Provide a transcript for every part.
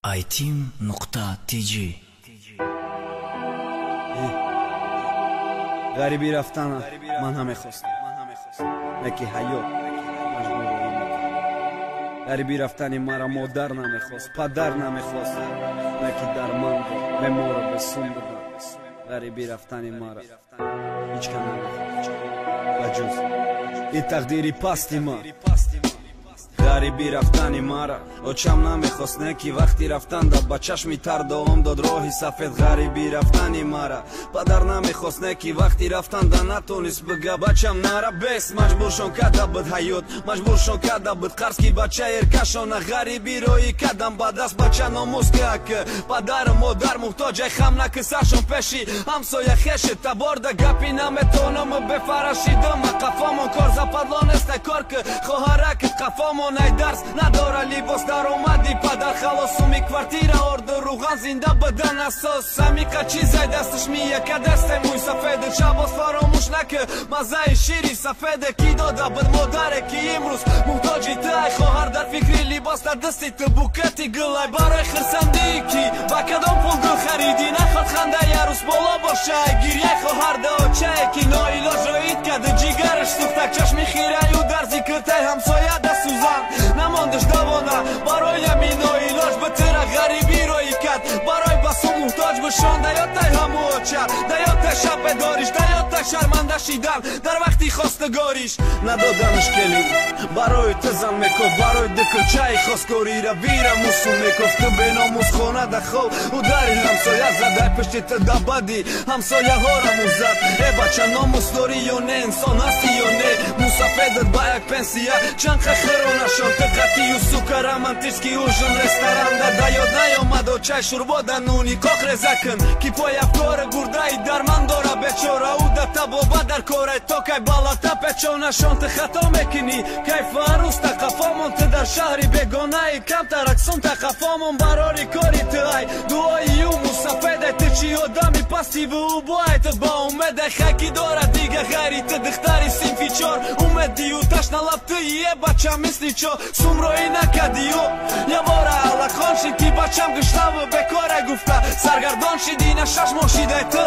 iTeam.tg غریبی رفتن من همه خواستم نکی حیات غریبی رفتن مرا مادر نمیخواست پدر نمیخواست نکی درمان بود به ما رو بسون بود غریبی رفتن مرا هیچ کم نمیخواست و جز این تقدیری پستی ما غریبی رفتن مرا اوچم نمیخواست نکی وقتی رفتن داد با چشمی تر دوام داد راهی سفید غریبی رفتن مرا پدر نمیخواست نکی وقتی رفتن دا نتونست بگه بچم نرا بیست مجبور شون کده بود حیات مجبور شون کده بود قرض کی بچه ارکشونه غریبی روی کدم با دست بچه ناموز که پدر مادر محتاج خم نکه سرشون پشی همسایه خشت تبارده گپی نمیتونم بفرشیدم قفامون کار زپدلان است کار که خواهرک قفامون ای درس نداره لیباس در اومدی پدر خلاصومی کوارتیره ارد روغن زنده بدن اساس سمیقه چیزای دستش میه که دست موی سفیده شباز فراموش نکه مزه شیری سفیده کی داده بد مادره کی امروز محتاجی تای خواهر در فکری لیباس در دستی تو بوکتی گلای برای خرسندی کی با کدام پول گل خریدی نخواد خنده یه روز بالا باشه گیریه خواهر دا چه کی نایلاج رایید کده جیگرش سوختک چشمی خیره یو در ذکر تای همسایه دست سوزن نماندش دوانه برای همینای علاج به تره غریبی روی کد برای بسو محتاج بشان دیاتای همو چه دیاتای شب بداریش دیاتای شرمنده شیدن در وقتی خواستگاریش ندادنش کلیم برای تزن میکف برای دکل چای خواستگاری را ویره موسو میکف تو به ناموز خونه دخو و داری همسایه زده پشتی تدبادی همسایه ها را موزد ای بچه ناموز داری یا نه انسان هستی یا نه موسفیدت با یک پنسیه چند خیرونه شد تقتی و سوکر رمانتیسکی اوژن رستوران دا یاد نیامد و چای شوربا دا نونی کاخ رزکن کی پای افکار گردای درمان داره بچوره او دا تبابا در کاره تو که بالا تا پچونه شانت خطا میکنی کیف عروس تا قفامون تو در شهری بگانه کم ترکسون تا قفامون براری کاری تای دوایی او موسفیده تو چی آدمی پستی و او باید با اومده خکی داره دیگه غیری تو دختری سینفی چار اومدی و تشن لب تو یه بچه مثلی چو سومروی نکدیو یه باره علقان شد کی بچم گشته و بکاره گفته سرگردان شدی نشش ماشیده تو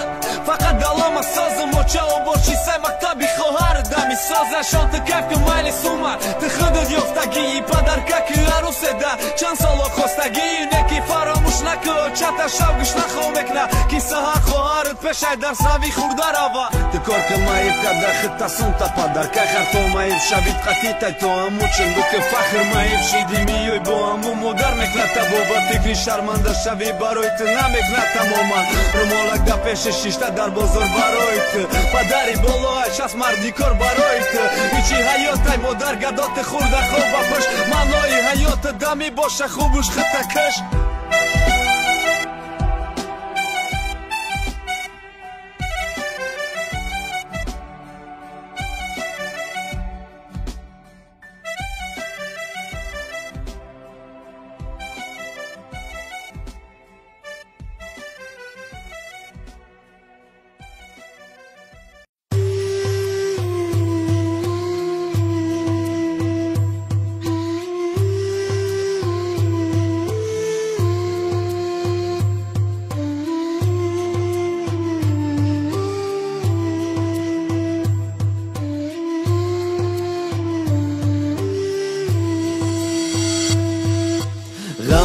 فقط دلام سازم و چه و باشی سه مکتبی خواهر دمی سازه شانت کف که مایلی سومر تو خودت یافتگی پدر که عروس ده چند سال خواستگی نکی فراموش نکه چه شب گشته خو مکنه کی سهر خواهرت پشه در سوی خورده روا تو کار که مایب کده خطه سنتا پدر که خرطو مایب شوید قطیت تو همو چندو که فخر مایب شیدی میوی با همو مدر مکنه بابا فکری شرمنده شوی برای تو نمکنه تماما رومالک دا پیش شیشته در بازار برای تو پدری بالایش از مردی کار برای تو هیچی حیات ای مادر گدات خورده خوب پش منای حیات دمی باشه خوبش خطه کش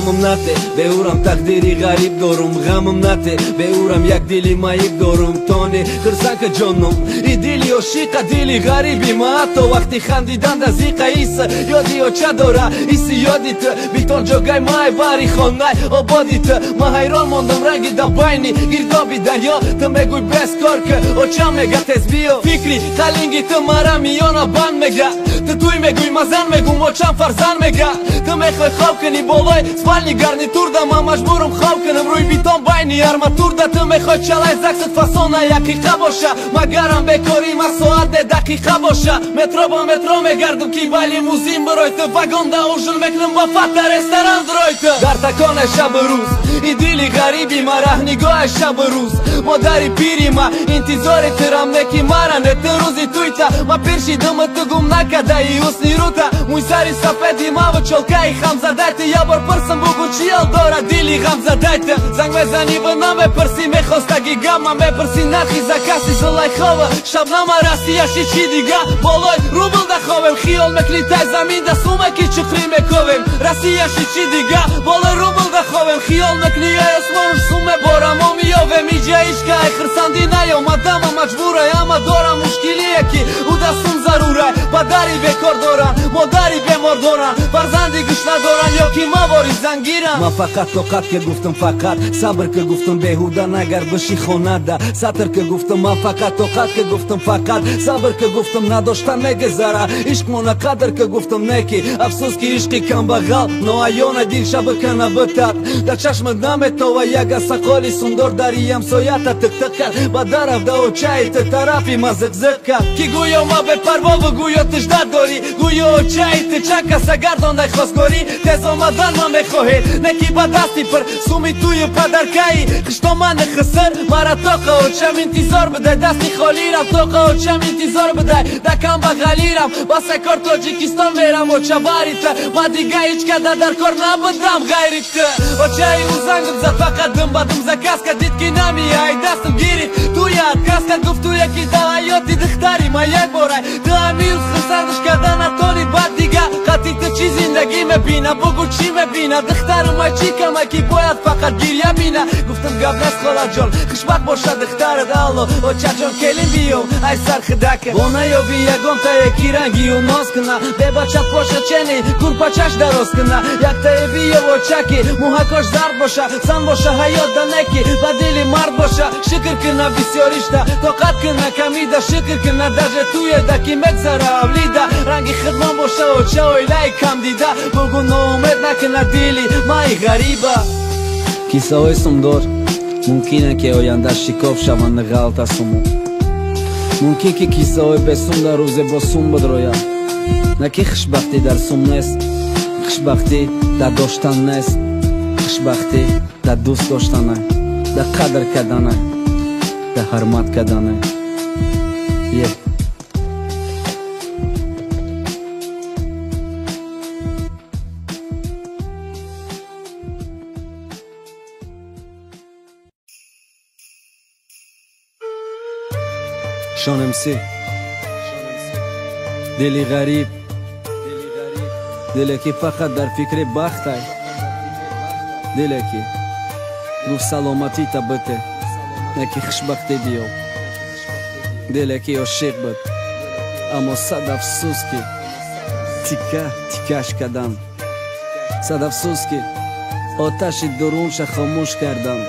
غمم نته به اورم تقدیری غریب دارم غمم نته به اورم یک دلی مایب دارم تانه خرسن که جانم ای دلی عاشق دلی غریبی ما حتی وقتی خندیدن از این قیس یادی ها چه داره ایسی یادیت بیتان جاگای مای باری خانه آبادیت ما حیران ماندم رنگی دا باینی گردابی دریا تو میگوی بس کار که او چه میگه تز بیا فکری خلینگی تو مرا میانا بند میگه تو توی میگوی مزن میگو ما چند فرزن میگه تو میخوای خواب کنی بالای спальни гарнитур да ма мажбурам хоб кунам рӯи битон байни арматур да ту мехоҳ чалай заксат фасона якиқа боша магарам бекори ма соате дақиқа боша метро ба метро мегардум ки ба лимузин бирои ту вагонда ужин мекунам ба фата ресторан дурои ту дар таконе шабу рӯз и дили ғариби ма раҳнигоҳе шабу рӯз модари пири ма интизори тирам неки мара не ту рӯзи туйта ма пиршидума ту гум накадаи ҳусни рута мӯй сари сафеди ма ва чолкаи хамзадати я бор пирсам бугу чиял дора дили میگی غم زدایتم زنگ بزنی و نامه پرسی میخواستگی گم من بپرسی نرخی زکاسی زلای خوابه شبنم راستیاشی چی دیگه بالای رو بل دخوابم خیال مکنی تای زمین دستومه کی چخری میکویم راستیاشی چی دیگه بالای رو بل دخوابم خیال مکنی ای اسمان سومه بارم و میوم ایجا ایشکا خرساندی نیوم آدم مجبوره اما دارم مشکلیه کی او دستم ضروره پدری بکار دارن مادری بیمار دارن فرزندی گوش ندارن یا کی مواری زنگیرن من فقط طاقت که گفتم فقط صبر که گفتم بهوده نگر بشی خونده سطر که گفتم من فقط طاقت که گفتم فقط صبر که گفتم نداشتن نگذره عشق مونه قدر که گفتم نکی افسوس که عشقی کم بغل نوایان دیر شب کنه بتر در چشم دم تو و یک سقالی سندر دریم سویت تک تک کرد با در افده و چای ت طرفی ما زق کرد کی گویا ما به پروا و گویا تجدد داری گویا چای ت چک سگردان دای خواستگاری تز آمدن ما میخواهی نکی با دستی پر سومی توی پدرکایی خشتا من خسر مرا طاقه و چم انتظار بده دستی خالی رم طاقه و چم انتظار بده دکم بغلی رم واسه کار تاجیکستان میرم و چباری ته ما دیگه هیچ کده در کار نبودم غیری ته و چای او زنگم زد فقط دم بدم زکاس که دید که نمیای دستم گیری تو یاد کس که گفت تو یکی دا حیاتی دختری ما یک باره دا امیل خسردش کردن اتانی بعد دیگه خطی تو چی زندگی مبینه بگو چی مبینه دختر ما چی کمه کی باید فقط گیریه بینه گفتم قبل از خالا جان خشبق باشه دختر دالو و چه جان کلیم بیوم ای سر خدکه بونه یا بی یکم تا یکی رنگی و ناز کنه به بچه پاشه چنی کور پچش دراز کنه یک تا بیو و چکی موهکاش زرد باشه سن باشه حیات دنکی و دلی مرد باشه شکر کنه بسیاریشته طاقت کنه کمیده شکر کنه درجه توی دکی مگذره اولیده رنگی خدمان باشه و چه اویلای کم دیده بگو نومید نکنه دیلی مای غریبه کیسه های سمدار ممکنه که آینده شکاف شوند غلط از سمو ممکن که کیسه های بسوم در روزه با سوم بدروید نکی خوشبختی در سوم نیست خوشبختی در داشتن نیست خوشبختی در دوست داشتنه در قدر کردنه در حرمت کردنه شانمسی دلی غریب دلی که فقط در فکر بخت های دلی که گفت سلامتی تا بته نکی خوشبختی بیو دلی که عاشق بود اما صد افسوس که تیکش کردم صد افسوس که آتش درونش خاموش کردم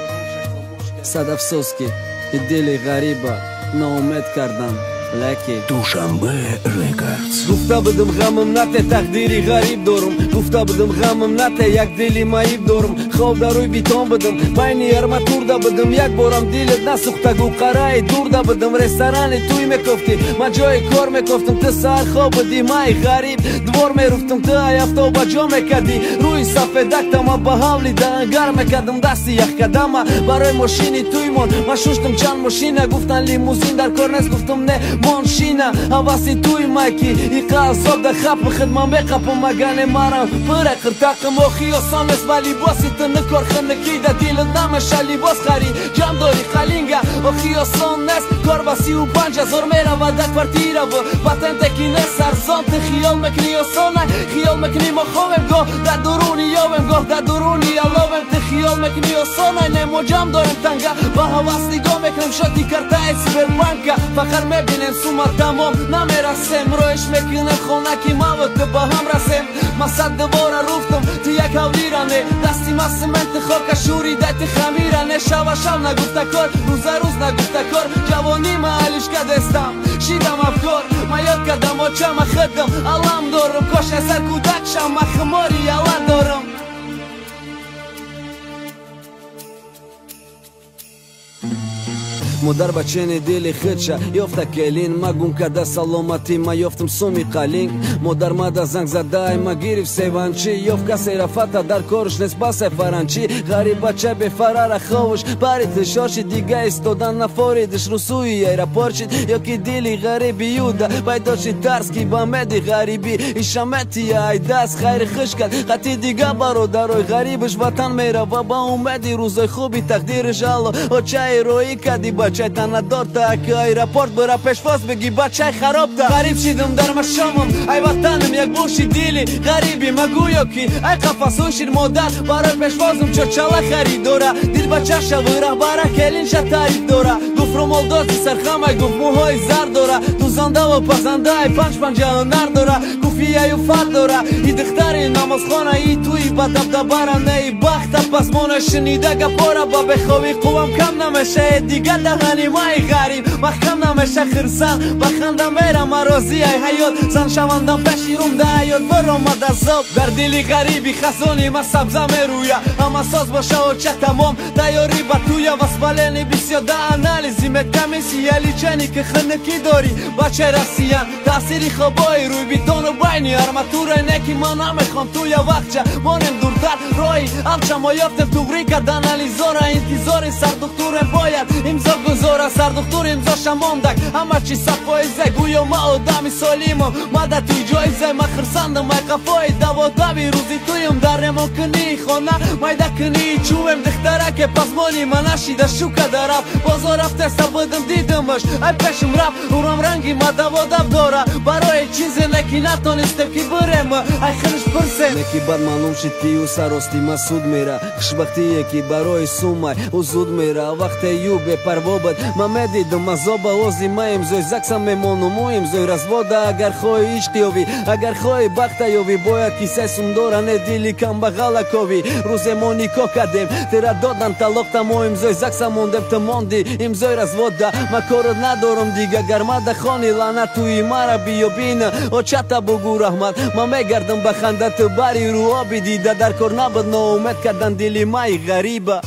صد افسوس که دلی غریبه ناامید کردم لکه دوشنبه ریکاردز گفته بودم غمم نته تقدیری غریب دارم گفته بودم غمم نته یک دلی مایب دارم خواب در روی بیتان بودم بین یرما تورده بودم یک بارم دیلت نسوخته گو قرای دورده بودم رستوران توی میکفتی من جای کار میکفتم تو سر خواب بودی مای غریب دوار میرفتم تو هفته و بجا میکردی روی صفحه دکتم و به حولی دنگر میکردم دستی یک قدم برای ماشینی توی من من شوشتم چند ماشینه گفتن لیموزین در کار نیست گفتم نه ماشینه حواسی توی مایکی ایقا عذاب در خب خدمم بقبم مگن مرم پره قرطاقم و خیاسام است ولی باسی تو نکار خندکی ده دیل نمشه لیباس خری جام داری خلینگه و خیاسام نست کار باسی و 5000 میرم و در کورتیره و پاتنتکی نست سرزان تو خیال مکنی و سانه خیال مکنی ما خوبم گاه در درونی یاوم گاه در درونی علاوم تو خیال مکنی و سانه نمو جام دارم تنگه با حواس نگاه میکنم شدی کرتای سپر بانکه فقط میبینم سومر تمام نمیرسم رویش میکنم خونکی موت با هم رسم ما صد دوباره رفتم تو یک حولیرانه دستی ما سمنت خاک شوری دایت خمیرانه شو شو نگفته کار روز روز نگفته کار جوانی ما حلش کدستم شیدم افکار ما یاد کردم و چم خدم علم دارم کاش سر کودک شم خماری یلا دارم модар бачени дили хидша ёфта келин магун када саломати ма ёфтам суми қалин модар мада занг задай ма гириф севанчи ёф касера фата дар корш нес басе фаранчи ғариб бача бефарара ховуш барит шорши дига истодан нафоридиш русуи аэропорчит ёки дили ғариби юда байдоши тарски ба меди ғариби ишаметия айдас хайри хишкат хати дига бародарой ғарибиш ватан мера ва ба умеди рӯзои хуби тақдириш алло очаи роӣ кади бачай танадорта аки аэропорт бира пешвоз беги бачай харобта ғариб шидам дар машомам ай ватанам як буши дили ғариби магӯё ки ай қафасӯшир модар барои пешвозам чочала харидора дил бачаша вираҳбара келинша таъриф дора гуфт румолдози сархамай гуфт мӯҳои зар дора дузандаву пазандаай панҷ панҷа ҳунар дора гуфияю фат дора и духтари намозхона и туи ба дабдабара неи бахта пас мона шинида гапора ба бехови қувам кам намеша дига дахани маи ғариб маҳкам намеша хирсан ба ханда мера марози ай ҳаёт зан шавандам пеши румда ҳаёт баромад азоб дар дили ғариби хазони ма сабза мерӯя ҳама соз боша оча тамом тайёрӣ ба туя васбалени бисёда анализи метамисия личани ки хинники дори бачаи расиян таъсири хобои рӯйбитону байни арматураи неки ман намехом туя вақтча монем дуртар рои амча мо ёфтем туғрӣ кардан ализора интизори сардухтурем бояд имзо гузора сардухтур имзоша мондак ҳама чи сафоизе гӯё ма одами солимам мада туи ҷоизе ма хирсандам ай қафои даводави рӯзи туюм дар ремонкунии хона майда кунии чӯвем духтараке пазмони ма нашида шука дараб бозор рафтеста будам дидамаш ай пешум рафт урам ранги ма даводаб дора барои чизе неки натонистем ки бирем ай хирш пурсе неки бад маълум шид ки ӯ сарости ма суд мера хушбахтие ки барои сумай ӯ зуд мера вақте ю бепарво буд ма медидам азоба ози ма имзои закса мемонум ӯ имзои развода агар хоҳӣ ишқ ёвӣ агар хоҳӣ бахта ёвӣ бояд кисаи сумдора не дили камбағала ковӣ рӯзе мо никоҳ кардем тера додан талоқта мо имзои закса мондем ту монди имзои развода ма корот надорам дига гармада хони лаънат туи мара биёбин очата бугӯ раҳмат ма мегардам ба ханда ту бари рӯ оби дида дар кор набуд ноумед кардан дили маи ғариба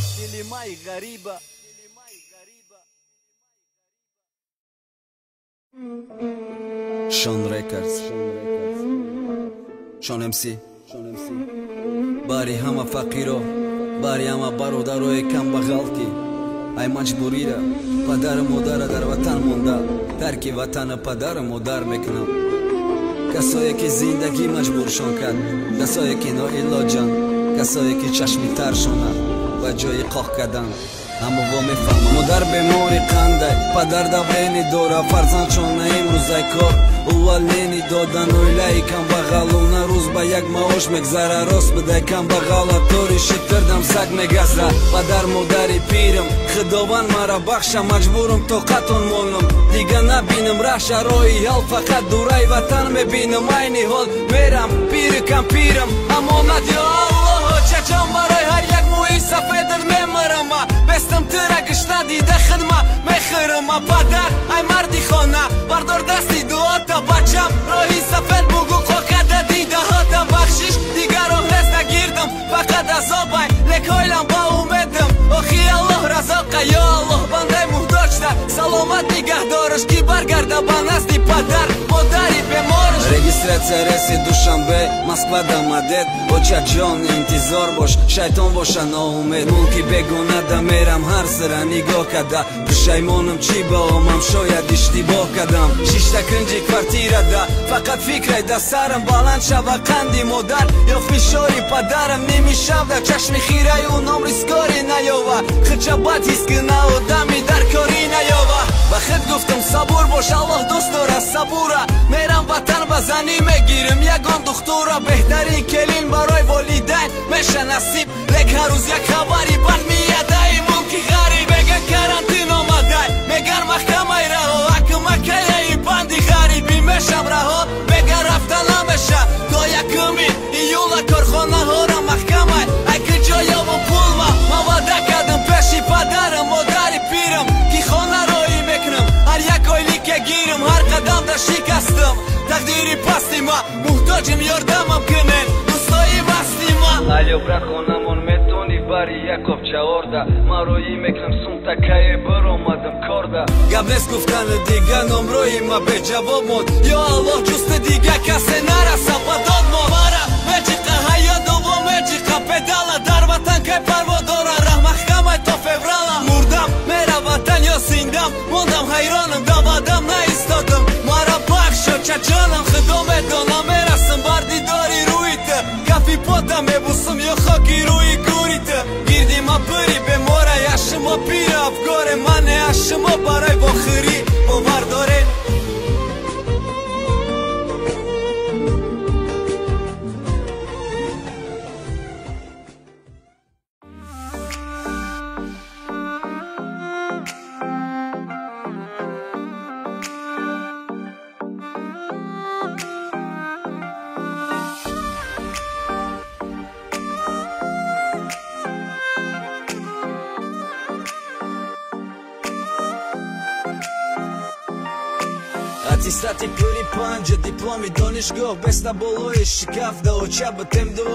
Sean Records Sean MC бари ҳама фақиро бари ҳама бародарои камбағал ки ай маҷбурира падару модара дар ватан монда тарки ватана падару модар мекунам касое ки зиндагӣ маҷбуршон кард касое ки ноилоҷанд касое ки чашми таршонанд ба ҷои қоҳ кардан аммо во мефаҳмам модар бемори қандай падар давлени дора фарзандшона имрӯзай кор увалнени додан оилаи камбағалона рӯз ба як маош мегзара рост бидай камбағала тори шитирдам саг мегазра падар модари пирам худованд мара бахша маҷбурам тоқатон монам дига набинам раҳша рои ҳал фақат дураи ватан мебинам айни ҳол мерам пири кампирам амонат ё аллоҳ чачам барои ҳар як мӯи сафедир мемирам бестам тира гишта дида хидма мехирама падар ай марди хона бардор дасти дуота бачам роҳи сафед бугу қокада дидаҳота бахшиш дигар роҳ нест нагирдам фақат азобай лекойлам ба умедам охи аллоҳ разоқа ё аллоҳ бандаи муҳтоҷтар саломат нигаҳ дораш ки баргарда ба назди падар модари беморш регистратсия реси душанбе москва дамадед очаҷон интизор бош шайтон боша ноумед мулки бегонада мерам ҳар сира нигоҳ када пушаймонам чӣ баомам шояд иштибоҳ кадам шишта кунҷи квартирада фақат фикрай да сарам баланд шава қанди модар ё фишори падарам немишавда чашми хираю номрискори наёва хичабад ҳис кина одами дар кори наёва ба худ гуфтам сабур бош аллоҳ дӯст дорад сабура мерам ватан ба занӣ мегирам ягон духтура беҳтарин келин барои волидайн меша насиб лек ҳар рӯз як хабари бад миядай мулки ғариб меган карантин омадай меган маҳкамаи раҳо акмакаяи банди ғарибӣ мешам раҳо меган рафта намеша то якуми июла корхонаҳора маҳкамай ай ки ҷоёву пулма ма ваъда кардам пеши падарам модари пирам ки хона роҳӣ мекунам ҳар як ойлӣ ке гирам ҳар қадам да шикастам тақдири пасти ма муҳтоҷим ёрдамам кунен дӯстои масти ма алё брат хонамон метони бари якоб чаорда марои мекрам сумтакае баромадам корда габнес гуфтан дига номрои ма беҷавоб мод ё аллоҳ ҷусти дига касе нараса ба дод мо мара меҷиқа ҳаё дово меҷиқа педала дар ватан кай парводора раҳмахкамай то феврала мурдам мера ватан ё синдам мондам ҳайронам давадам наистодам мара бахшо чаҷонам худо медонам мерасам бар дидори рӯйита кафи потам мебусам ё хоки рӯи гурита гирди ма пири бемора яшимо пира афгоре мане ашимо барои вохирӣ бовар доре аттестати пури панҷа дипломи донишгоҳ беста болои шикафта очаба темдо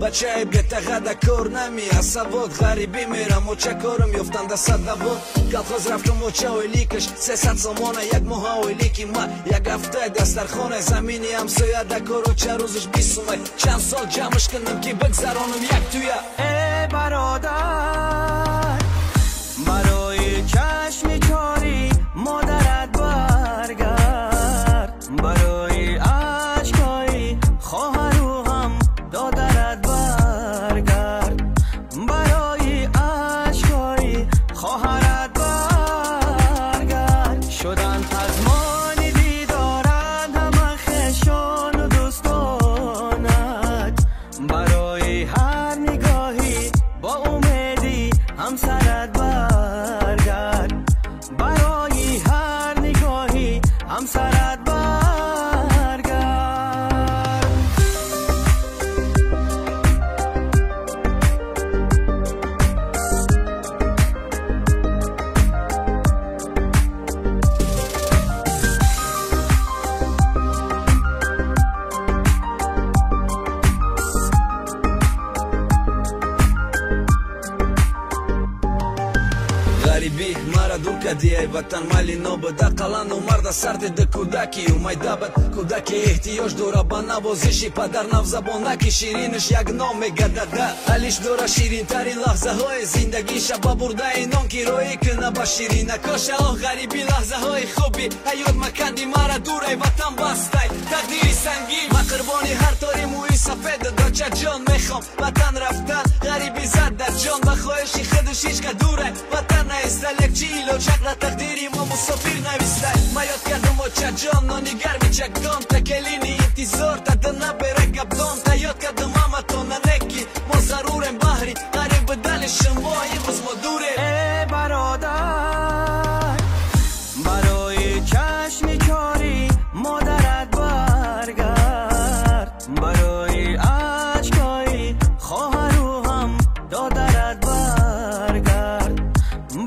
бачаи бетағада кор намия савод ғарибӣ мерам оча корам ёфтанда садавод калхоз рафтам оча ойликаш 300 сомона як моҳа ойлики ма як ҳафтаи дастархонаи замини ҳамсоя да кор оча рӯзаш 20 сомай чанд сол ҷамъш кунам ки бигзаронам як туя бародар барои чашми чори модарат баргард барои ашкои хоҳару ҳам додарат баргард барои ашкои хоҳарат баргард шуданд азмони дидорат ҳама хешону дӯстонат барои ҳар нигоҳи бо умеди ҳамсарат баргард барои ҳар нигоҳи ҳамсарат баргард ғарибӣ мара дур кади ай ватан майли нобуда қалану марда сардида кӯдаки умайдабад кӯдаки эҳтиёҷ дора ба навозиши падар навзабонаки ширинаш як ном мегадада алиш дора ширинтари лаҳзаҳои зиндагӣ шаба бурдаи нон кироӣ кӯна ба ширина коша оҳ ғарибӣ лаҳзаҳои хуби ҳаёт маканди мара дур ай ватан бастай тақдири сангин ма қурбони ҳар тори мӯи сафеда доча ҷон мехом ватан рафтан ғарибӣ зад дар ҷон ба хоҳиши худуш ҳичка дурай ватан наистал якчи илоҷак ла тақдири мо мусофир навистай ма ёд кардам оча ҷон нони гарми чакдон такелини интизор тада набера габдон та ёд кардам ама то нанеки мо зарурем баҳри ғариб будани шумо имрӯз мо дурем бародар барои чашми чори модарат баргард барои ашкои хоҳару ҳам додарат баргард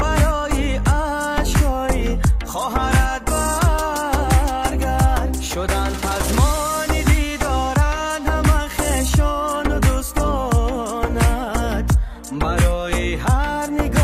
барои ашкои хоҳарат баргард шуданд азмони дидорат ҳама хешону дӯстонат барои ҳар нигоҳ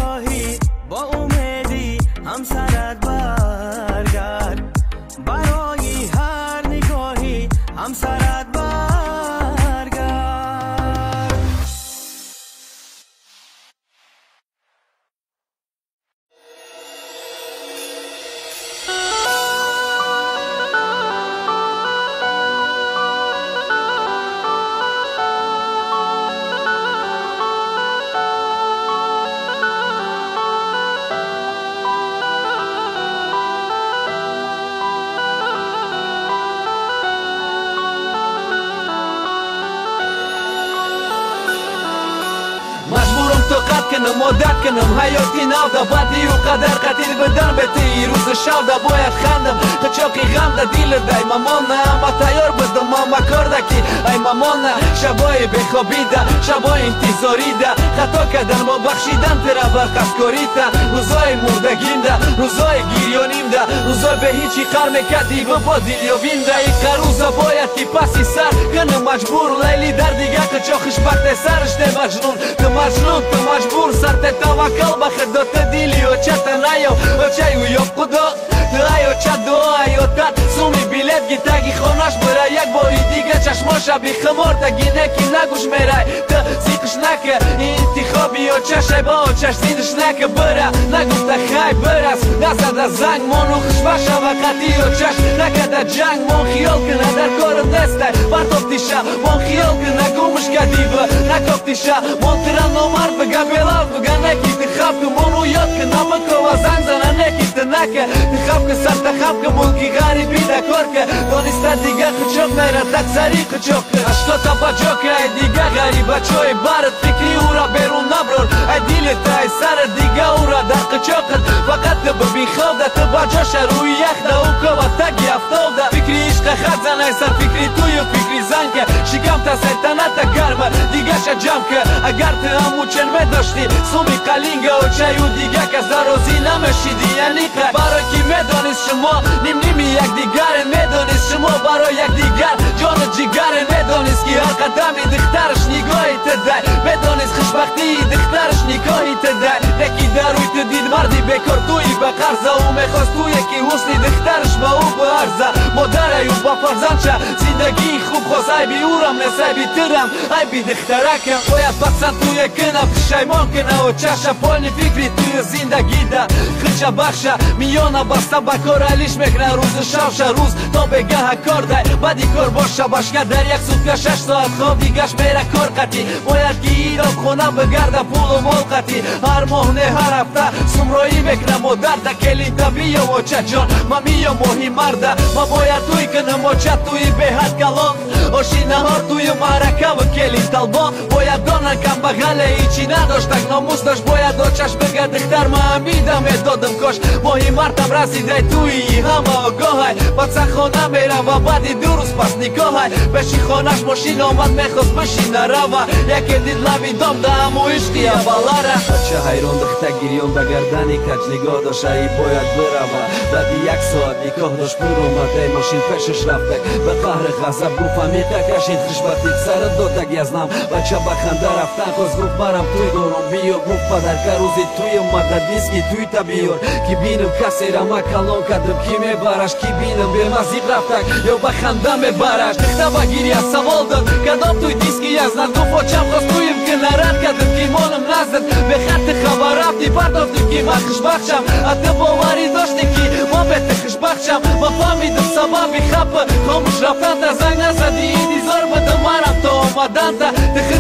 مدت کنم حیاتی ناوده بدی و قدر قتیل بدن بتی روز شاوده باید خندم خچاقی غم ده دیل ده مامانه اما تیار بدم ماما کردکی ای مامانه شبای بخوابیده شبای انتظاری ده خطا کردن با بخشیدن ترا برقص کریده روزای مردگین ده روزای گیریانیم ده روزای به هیچی قر مکدی و با دیلیوین ده ای قروزا باید که پسی سر کنه مجبور لیلی در دیگه که چاخش بخت سرش ده مجنون تو مجنون تو مجبور سر ته توکل بخد ته دیلی و چت نیو و چایو یا خدا ایو چت دعا ایو تات سومی بیلت گیتگی خونش برای یک باری دیگه چشماشا بی خمار تگی نکی نگوش میرای تا زیقش نکه انتخابی و چشای با و چش زیدش نکه بره نگفته خیلی برس نزده زنگ منو خشبشه و قدی و چش نکده جنگ من خیال کنه در کار دسته بردافتیشه من خیال کنه گمش کدی و نکافتیشه من ترن نمرد بگه بیلال بگه نکی تخاب که منو یاد کنه بکو و زنگ زنه نکی تنکه تخاب که سر تخاب که ملکی غریبی دکار که دانسته دیگه خچاق میره تک سری خچاق که اشتا تا بجا که ای دیگه غریبه چای برد فکری او را بیرون نبرور ای دیلت ای سر دیگه او را در خچاقت فقط ببین خوابده تو بجاش روی یخده او که و تگی افتاده فکری عشق خد زنه سر فکری توی و فکری زن که شکم تا سلطنت گرمه دیگه شجم که اگر تو همو چنمه داشتی سومی قلینگه و چای و دیگه که زرازی نمشیدی یعنی که برای کی میدانست شما نیم نیمی یک دیگر میدانست شما برای یک دیگر جان جگر میدانست که هر قدمی دخترش نگاهی تدای میدانست خوشبختی دخترش نگاهی تدای نکی دروی تدید مردی بکار توی به قرضه او میخواست توی که حسنی دخترش با او به عرضه مادر ایو با فرزندشه زندگی خوب خواست ای بی اورم نسه بی ترم ای بی دخترکم باید بخصد توی کنم شیمان کنه و چشه پالنی فکری توی زندگی ده خچه بخشه میانه بسته بکار علیش میکنه روز شوشه روز تا بگه کار ده بدی کار باشه باشکه در یک سوتکه 6 ساعت خواب دیگهش میره کار قطی باید که ایران خونه بگرده پول و مال قطی هر ماه نه هر هفته سمرایی میکنه مادر ده کلی طبیعه و چه جان ما میام مهی مرده ما باید توی کنم و چه توی به حد کلان آشی نهار توی معرکه و کلی طلبان باید دانن کم بغله ایچی نداشتک ناموس داشت باید آچش بگه دختر ما امیدم دادم کاش ماهی مرتب رسیده توی همه آگاه بچه خانه میره و بعدی 2 روز پس نگاه بشی خانهش ماشین آمد میخواست بشی نروه یکی دید لبی دام ده همو عشقی اولاره بچه حیران دخته گریان به گردنی کج نگاه داشت ای باید بروه بعدی 1 ساعت نگاه داشت بور اومده ماشین پیشش رفته به قهر غضب گفت فهمیده کشید خوشبختی سرت داده گزنم بچه بخنده رفتن خواست گفت برم توی دارم بیا گفت پدر که روزی توی اومده دیسکی توی تا بیار کی بینم کسی را ما کلان کدم کی میبرش کی بینم به مزیق رفتک یا بخنده میبرش دخته بگیری از سوال داد کدام توی دیسکی از نزد گفت چم خواست تویم که نرد کدم کی مانم نزد به خط خبر رفتی پردافتیم که من خوشبخشم حتی باوری داشتی که ما بهت خوشبخشم ما فهمیدم سببی خب خاموش رفتن تا زنگ نزدی انتظار بدم مرم تا آمدن تا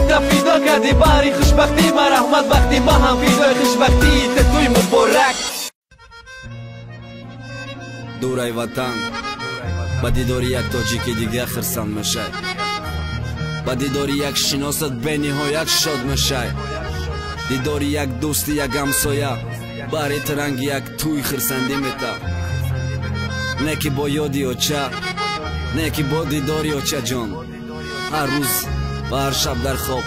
دخت فیدا کردی باری خوشبختی من رحمت بختی ما هم فیدای خوشبختی توی مبارک دورای وطن با دیداری یک تاجیک دیگه خرسند میشه با دیداری یک شناست به نهایت شاد میشه دیداری یک دوست یک همسایه برای ترنگ یک توی خرسندی میتا نکی با یادی اوچه نکی با دیداری اوچه جان هر روز و هر شب در خواب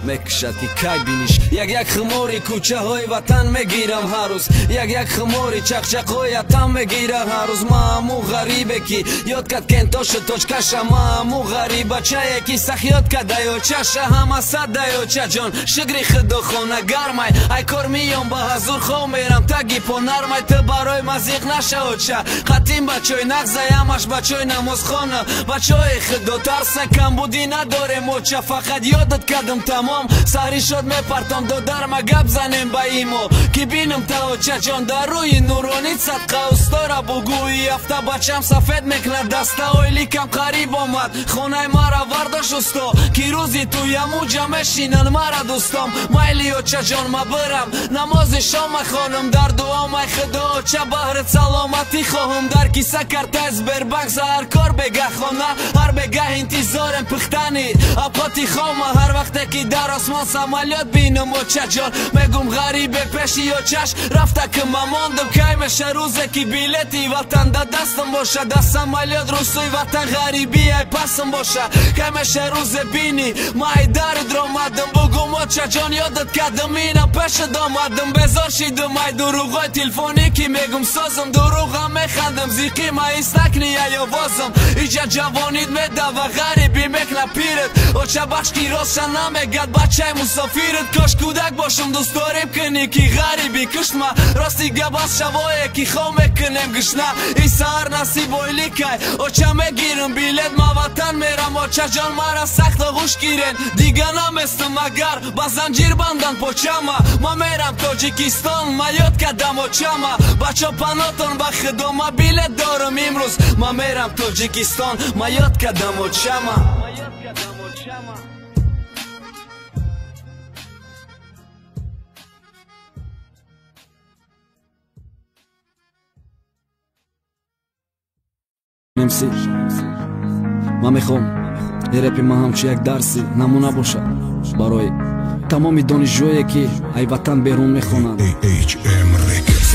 میکشد که کی بینیش یک خماری کوچه های وطن میگیرم هر روز یک خماری چقچق های اتم میگیرم هر روز ما همو غریبه کی یاد کد کنتاش توچ کشه ما همو غریبه چه یکی سخیات کده یا چشه همه صد یا چه جان شگری خدا خونه گرمای ای کار میام با حضور خواه میرم تگی پا نرمای تو برای مزیق نشه و چه قطیم بچای نغزه همش بچای نماز خانه بچای خدا ترس کم بودی ندارم و چه فقط یادت کدم تمام سری شد میپرتم دو در ما گپ زنیم با ایمو که بینم تا چه جان در روی نورانی صدقه استاره بگویی افته بچم سفید میکنه دسته اویلی کم قریب آمد خونه مرا ورداش استو که روزی توی امو جمع شینن مرا دوستم مایلی و چه جان ما برم نماز شام خانم در دعا مای خدا چه بهرت سلامتی خواهم در کیسه کرتز بربکس هر کار بگه خانه هر بگه انتظارم پختنی اپاتی خوام هر وقت که در آسمان سمالیات بینم و چجان مگم غریبه پیشی و چش رفته که من ماندم که میشه روزه که بیلتی وطن دا دستم باشه دست سمالیات روسوی وطن غریبی ای پسم باشه که میشه روزه بینی مای در درامدم بگم و چجان یادت کردم اینم پیش دامدم بزار شیدم مای دروغای تلفونی که میگم سازم دروغم میخندم زیقی ما ایستکنی یا وازم ایجا جوانید میده و غریبی میکنه پیرت و چه بچکی راست نمیگد بچه مسافیرت کاش کودک باشم دوست داریم کنی که غریبی کشت ما راستی گباس شوایه که خواه میکنیم گشنه ای سهر نصیب و لیکای و چه میگیرم بیلت ما وطن میرم و چه جان مرا سخت غوش گیرن دیگه نمیستم اگر با زنجیر بندن پوچما ما میرم تاجیکستان ما یاد کردم و چما بچه پناتون با خدا ما بیلت دارم امروز ما میرم تاجیکستان ما یاد کردم و چما نمسی من میخوام رپ ما همچه یک درسی نمونه باشه برای تمامی دانشجویی که ای وطن بیرون میخونند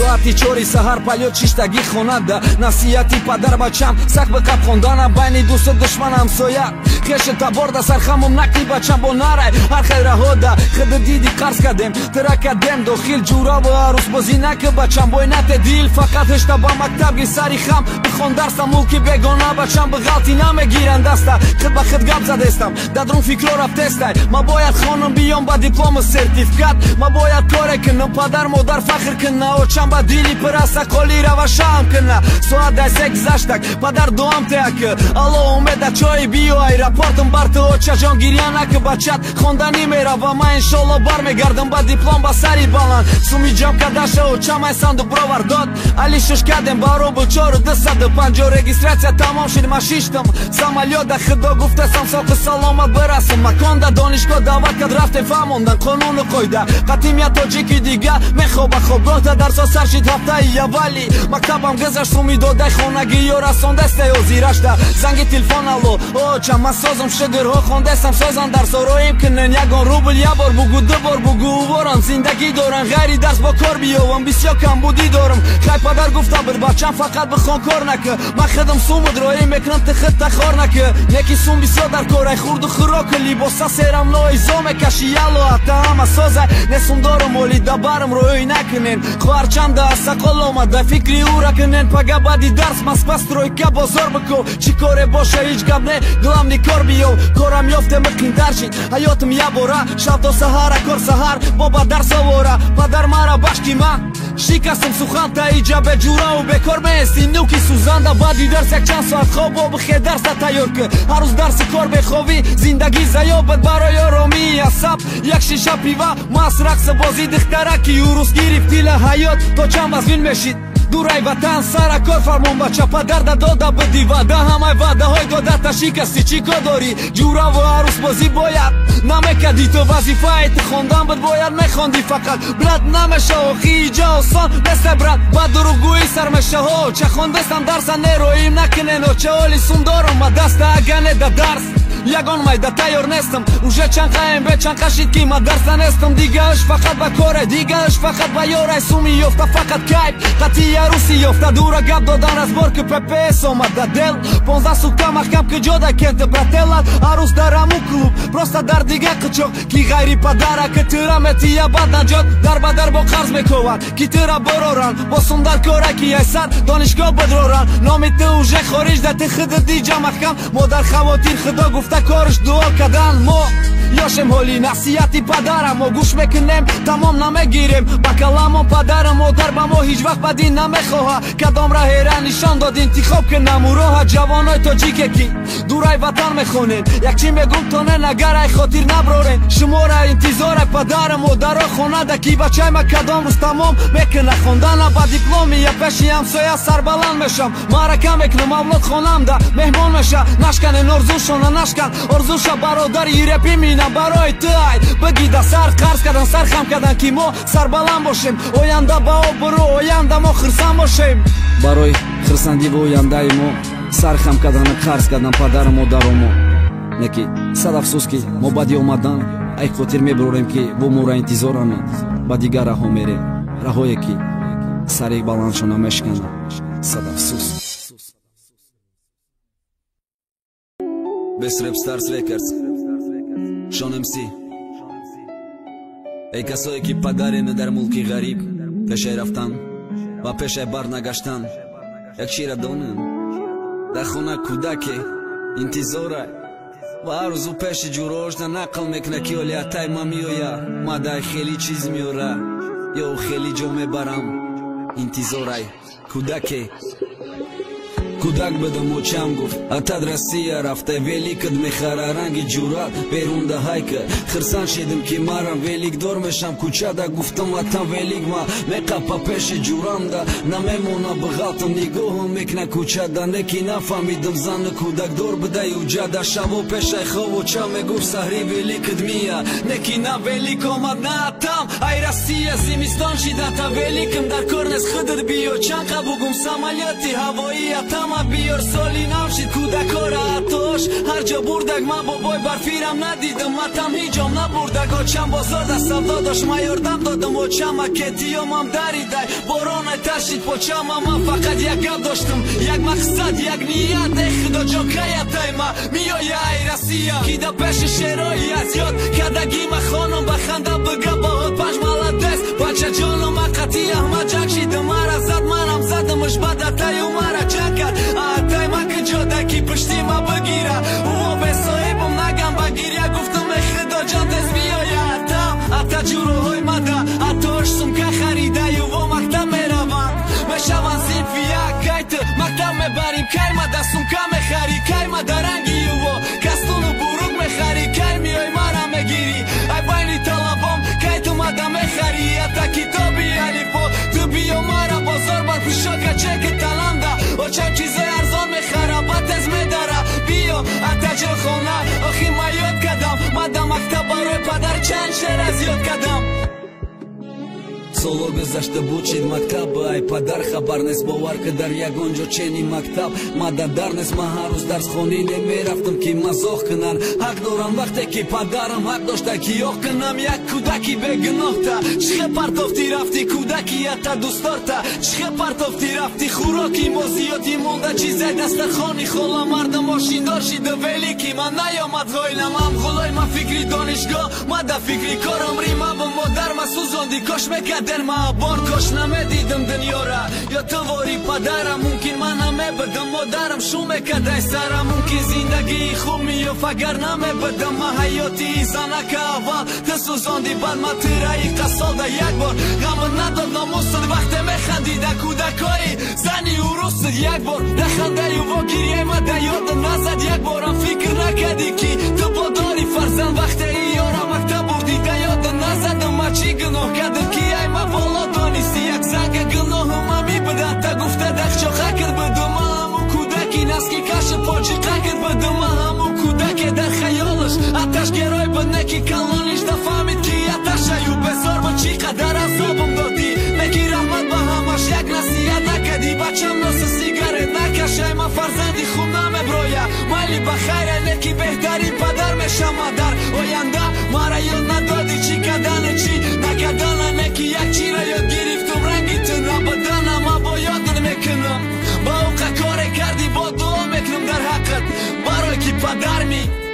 ساعتی 4 سحر پلیات شیشتگی خوند نصیحتی پدر بچم سخت به قب خوندن بین دوست و دشمن همسایه خیش تبارده سرخمم نکنی بچم با نره هر خیر هاده خود دیدی قرض کردیم ترکدیم داخل جورا و عروس بازی نکه بچم بای نت دیل فقط هشتا با مکتب گی سری خم بخون درستم ملکی بگانه بچم به غلطی نمیگیرن دسته خود به خود گپ زده استم دادرون فکر رفته استای ما باید خانم بیام با دیپلم و سرتیفکت ما باید کار کنم پدر مادر فخر کنه و چم با دیلی پرسته کالی روشم کنه ساعت دست گذشتک پدر دوام تک الله اومده چای بیای راپورتم بر تو چه جان گریه نکه بچت خواندنی میره و من انشالله برمیگردم با دیپلم با سری بلند سومی جمع کردشه و چمای صندوق براور داد علی شش کردم بارو با 450 رگیستراسیا تمام شد ما شیشتم سمالیات ده خدا گفته سم ساق سلامت برسم مکان ده دانشگاه دعوت کرد رفته فهموندن قانون قایده قدیمیت تاجیکی دیگه میخوابه خواب راه ده درسا سرشید هفته اولی مکتبم گذشت سومی داده خانگی یا رسانده سته و زیرش ده زنگ تلفن الو او چم من سازم شگرها خونده سم سازن در سرایم کنن یگان روبل یه بار بگو دو بار بگو وارن زندگی دارن غیری دست با کار بیاوم بسیار کم بودی دارم خیلی پدر گفته بر بچم فقط بخوان کار نکه من خودم سوم درایی میکنم تخت تخار نکه یکی سوم بسیار در کاره خورد و خراک لیباسا سرم لای زوم کشی یلو حتی همه سازه نسوم دارم ولی دبرم روی نکنین خوار چند سقال آمده فکری او را کنین پگه بعدی درس مس پس روی که بازار بکو چی کاره باشه هیچ گب نه دلم نیکار بیو کارم یافته مقین درشین حیاتم یه باره شب تا سهر کار سهر بابا درس آوره پدر مرا بشکی من شکستم سخن تا ایجا به جورا و بکار میستی نوکی سوزنده بعدی درس یک چند ساعت خواب و بخیر درس تیار که هر روز درس کار بخوابی زندگی زیابت برای آرامی عصب یک شیشه پیوه ماس رقص بازی دخترکی اوروس گیرفتی حیات تا چند وزین میشید دورای وطن سر کار فرمون بچه پدر داده بدی وعده همه وعده های داده تا شکستی چی که داری جورا و عروس بازی باید نمیکدی تو وظیفه ایت خوندن بد باید میخوندی فقط بلد نمیشه و خیجا آسان مثل برد با دروگویی سر میشه ها چه خوندستم درس نیرویم نکنین و چه حالی سوم دارم و دست اگنه ده درس یگان مایده تیار نیستم اوشه چند قایم به چند قشید که ما درس نیستم دیگهش فقط با کاره دیگهش فقط با یاره سومی یفته فقط کیف قطعی عروسی یفته دوره گب دادن از بار که پپس آمده دل 15 سوکه محکم که جاده کنته براتلت عروس درمو کلوب پروسته در دیگه قچوک کی غیری پدره که ترمتی یا بد نجات در بدر با قرض میکوان کی تره برارن با سوم در کاره کی ایسر دانشگاه بدرارن نامی تو اوشه خارج ده تخد دیجا محکم مادر خواتین خدا گفته کارش دعا کردن ما یاشم حالی نصیحتی پدرم ما گوش میکنیم تمام نمیگیریم با کلام پدرم مادر با ما هیچ وقت بدین نمیخواه کدام راه هیره نشان داد انتخاب کنم او راه جوانای تاجیکه کی دورای وطن میخونین یک چی میگم تا نه نگر ای خاطر نبرارین شما را انتظار پدر مادر خونده کی بچه ما کدام روز تمام میکنه خوندن با دیپلمی یا پیشی همسایه سربلند میشم معرکه میکنم اولاد خونم ده مهمان میشه نشکن ارزوشون نشکن ارزوش برادر یرپی مینم برای تای بگی ده سر قرض کردن سر خم کردن که ما سربلند باشیم آینده با آبرو آینده ما خرسان باشیم برای خرسندی و آینده ما سر خم کردن قرض کردن پدر مادر ما نکی صد افسوس که ما بدی اومدن ай хотир мебурем ки бо мора интизорана ба дигар раҳо мере раҳое ки сари баландшона мешкана сад афсус. Best Rap Stars Records Sean MC ای کسایی که پدرین در ملکی غریب پشه رفتن و پشه برنگشتن یک شیر دونن در خونه کودک انتظاره و ارزو پیش جوروش نقل میکنه که اولی اتای ما میویا ما دای خیلی چیز میوره یا خیلی جو میبرم انتظاره کودک کودک بدم موچم گفت اتاد رسیه رفته ولی کد میخره رنگی جورات بیرون ده های که خرسان شدم که مارم ولیک دور میشم کوچه ده گفتم اتم ولیک ما میقپا پیش جورم ده نمیمونا بغلطم نگوهم میکنه کوچه ده نکی نفهمیدم زن کودک دور بده یوجه ده شبو پیش خواب و چه میگفت سهری ولیکد میه نکی نه ولیک آمد نه اتم ای رسیه زمستان شده تا ولیکم در کرنز خدر بیو چند قبوگم سمالیاتی هوایی اتم ما بیار سالی نمشید کودکا را اتاش هر جا بردک من بابای برفیرم ندیدم متم هیجام نبردک ها چند بازار دست سودا داشت ما یاردم دادم و چم اکتیام هم دریدای باران ترشید پاچم من فقط یک گپ داشتم یک مقصد یک نیت ای خدا جا کیتای ما میای ای رسیه کی دا پیش شرایی از یاد کدگی ما خانم بخنده بگه باهات پنج مالت دست بچه جانم اقتی احمد جنگ شیدم مرا زد منم زدمش بعد اتای و مرا جنگ کرد اتای من که جاده کی پشتی ما بگیره او به صاحبم نگم بگیره گفتم ای خدا جان دست بیای اتا جوروهای مده اتاش سم که خریده یو و مکتب میروم بشون زیفی یک گیت مکتب میبریم که ما دستم که میخری که ما درنگی یو کستون و بروک میخری که میای مرا میگیری ای بینی طلبم که تو مده میخری اتا کتابی علیفو تو بیا مرا بازار بر پشا که چک تلنده و چند چیزه ارزان میخره بات از میداره بیا اتا جل خونه آخی ما یاد کدم مده مکتب برای پدر چند شهر از یاد کدم سالو گذشته بود شد مکتب ای پدر خبر نیست باور که در یگانجا چنین مکتب مادر در نیست ما هر روز درس خونی نمیرفتم که مزاح کنن حق دارم وقتی که پدرم حق داشته که یاق کنم یک کودکی بگناه تا چه پرتافتی رفتی کودکی اتا دوست دارتا چه پرتافتی رفتی خوراکی ما زیادی مونده چیزای دسترخوانی خالا مردم ماشین دار شده ولی که من نیامد غایلم هم غلای من فکری دانشگاه ماده فکری کارم ریمم و مادر ما سوزاندی کاش میکرد در ما بان کاش نمیدیدم دنیا را یا تواری پدرم ممکن من نمیبدم مادرم شو میکده سرم ممکن زندگی خوب میوف اگر نمیبدم ما حیاتی زنه که اول تسوزاندی بعد ما تیرایی قصاده یک بار غم نداد ناموستد وقتی میخندیده کودکایی زنی و روستد یک بار دخنده و گیریه ما ده یاد نزد یک بارم فکر نکدی که تو با داری فرزن وقتی یارم مکتب بردی ده یاد نزدم ما چی گناه کردم که ای ما بالا دانستی یک زنگ گناه ما میبدن تا گفته دخچا خکر بدم همون کودکی نسکی کش پاچی خکر بدم همون کودک در خیالش اتش گرای بنکی کلانش دفهمید که اتش ایو بزار با چی قدر عذابم دادی نکی رحمت با همش یک نصیحت نکدی بچم ناس سیگارت نکشه ما فرزندی خوب نمیبرویه مالی بخیر نکی بهتری پدر میشم مادر آینده مرا یاد ندادی چی کدن چی نکدن نکی یک چی را یاد گرفتم رنگی تن را بدنم ما با یاد میکنم با اوقا کار کردی با دعا میکنم در حقت برای کی پدر می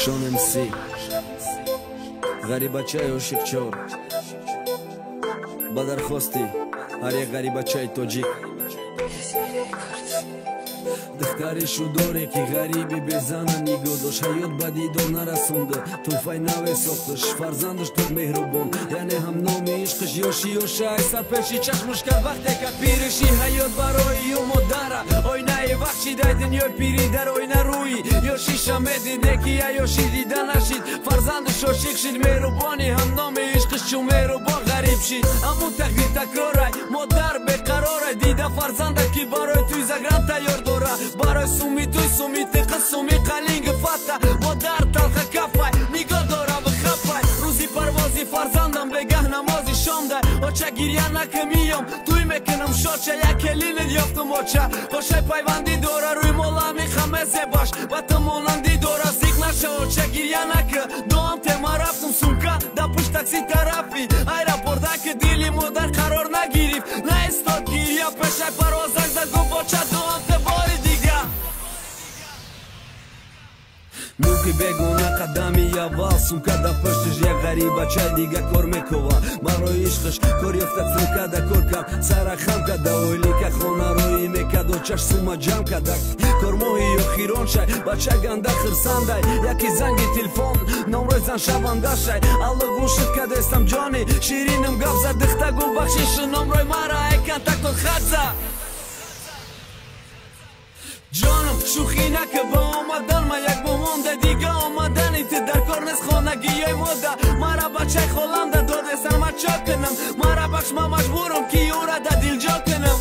Sean MC غریبچای عاشقچار با درخواستی هر یک غریبچای تاجیک духтари шудоре ки ғариби безана нигоҳ дошт ҳаёт ба дидор нарасонда тӯҳфаи наве сохташ фарзандаш туд меҳрубон яъне ҳам номи ишқиш ёши ёшай сар пеши чашмуш кард вақте ка пириши ҳаёт барои ё модара ойнаи вақт шидай дунёи пири дар ойна рӯи ёши шамедиде ки я ёши дида нашид фарзандаш ошиқ шид меҳрубони ҳам номи ишқиш чун меҳрубон ғариб шид амун тақдир такрорай модар беқарорай дида фарзанда ки барои туи загран тайёр дора барои суми туи суми тиқа суми қалинги фата модар талха кафай нигоҳ дора бихафай рӯзи парвози фарзандам бегаҳ намози шомдай оча гирья накамиём туй мекунам шоча як келинет ёфтум оча хошай пайванди дора рӯи молами хамезе баш ва ту монанди дора зик наша оча гирья нака доам тема рафтум сумка да пушт такси тарафи аэропорта ки дили модар қарор нагирифт наистод гирья пешай парвозак зад гуфт оча доам те бори дига мулки бегона қадами аввал сумка да паштиш як ғарибачай дига кор мекова барои ишқиш кор ёфтад филка да кор кард сарак хам када ойлика хонароӣ мекад очаш сума ҷам кадак кормоҳи ё хироншай бача ганда хирсандай яки занги телефон номрои зан шавандашай алло гӯшит кадестам ҷони шириним гап зад дихтагу бахшишу номрои мара экантакон хадза ҷонам шӯхӣ нака ба омадан ма як бо монда дига омадани ти дар кор нест хонагиёи мода мара бачаи холанда додестан ма чо кунам мара бахш ма маҷбурам ки ёра да дилҷо кунам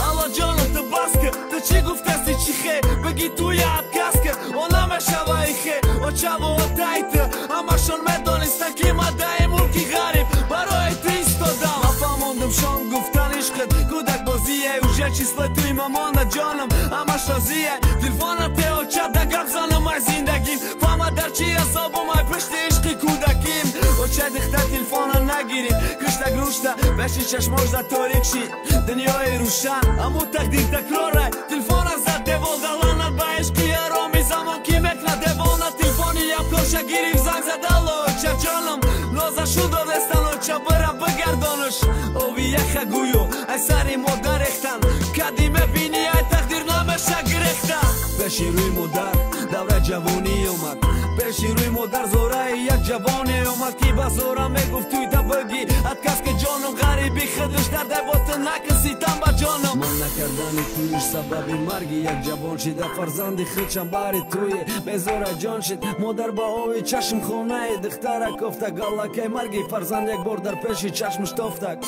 алло ҷонам ту баска ту чӣ гуфтасти чӣ хе бигӣ ту яд каска о намешаваи хе очаво отайта ҳамашон медонистан ки ма даи мулки ғариб барои ту истодам ма фаҳмондам шон гуфтан ишқит кӯдак бозие уже число туи мамонда ҷонам ҳамаш розие телефона те оча да гап занам ай зиндагим фаҳма дар чи азобум ай пишти ишқи кӯдаким оча дихта телефона нагирим куштак рушта беши чашмош да торик шид дунёи рӯшан аму тақдир такрорай телефона зад девол даланат ба ишқи яроми замон ки мекна девона телефони якоша гирифт занг задало оча ҷонам лоза шудо дестан оча бира бигардонуш ови яха гӯё ай сари модар рехтан кади мебини ай тақдир намеша гирехта пеши рӯи модар давра ҷавонӣ омад пеши рӯи модар зораи як ҷавоне омад ки ба зора мегуфт туй да бигӣ ад кас ки ҷонам ғариби хидуш дар дебота накаси там ба ҷонам ман накардани туиш сабаби марги як ҷавон шида фарзанди хичам бари туе безора ҷон шид модар ба ови чашм хонаи духтара кофта галлакаи марги фарзанд як бор дар пеши чашмш тофтак